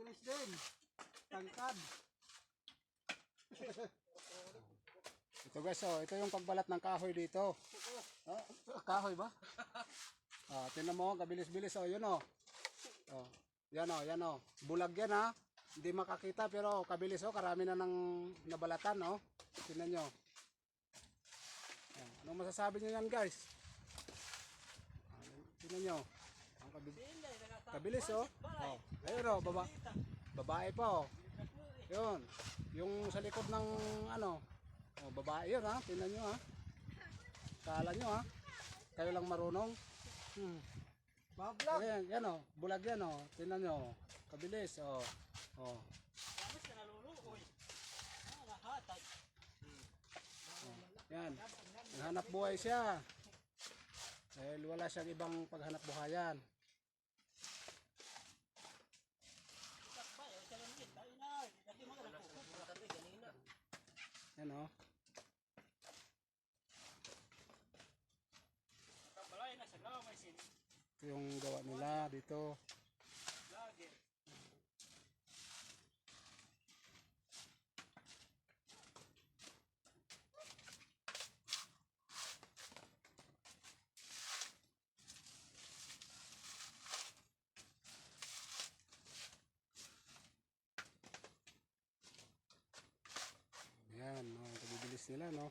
mabilis din. Tangkad. Ito guys, oh, ito yung pagbalat ng kahoy dito. Oh, kahoy ba? Ah, tingnan mo, kabilis-bilis oh, yun oh. Oh, yan oh, yan oh. Bulag yan ha. Hindi makakita pero kabilis oh, karami na ng nabalatan oh. Tingnan nyo. Oh, anong masasabi nyo yan guys? Ah, tingnan nyo. Ang kabilis oh. Oh, ayun oh, babae pa oh. Yun. Yung sa likod ng ano, oh, babae yun ha. Tingnan nyo ha. Kala nyo ha. Kayo lang marunong. Bablag. Ayan, yan o, bulag yan o. Tingnan nyo, kabilis o. O. Yan, naghanap buhay siya. Dahil wala siyang ibang paghanap buhayan. Yan o. Ito yung gawa nila dito. Yan, no, kabibilis nila no.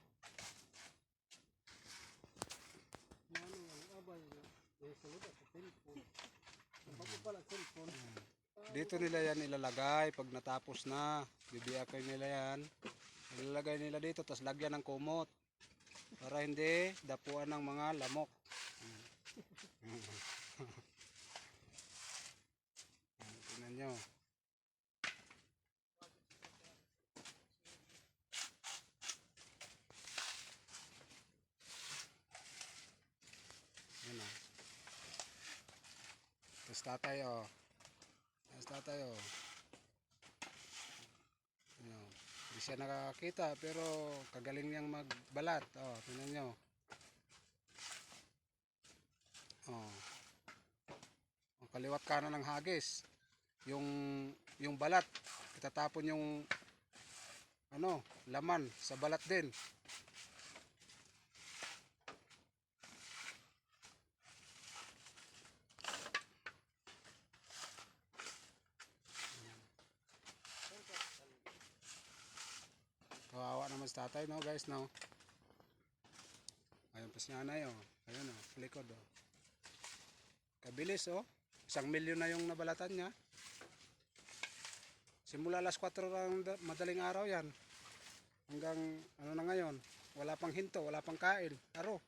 Dito nila yan ilalagay pag natapos na. Bibiyakay nila yan. Ilalagay nila dito tapos lagyan ng kumot para hindi dapuan ng mga lamok. Tingnan nyo. Yan o. Tapos tatay o. Tapos tatay o. Hindi siya nakakita pero kagaling niyang magbalat. O, tingnan nyo. O. Kaliwat kanan ng hagis. Yung balat. Itatapon yung ano, laman sa balat din. Kawawa naman sa tatay no guys no. Ayun pa si nanay oh. Ayun oh, likod oh. Kabilis oh. 1 milyon na yung nabalatan niya. Simula alas 4 ng madaling araw yan. Hanggang ano na ngayon. Wala pang hinto, wala pang kain. Aro.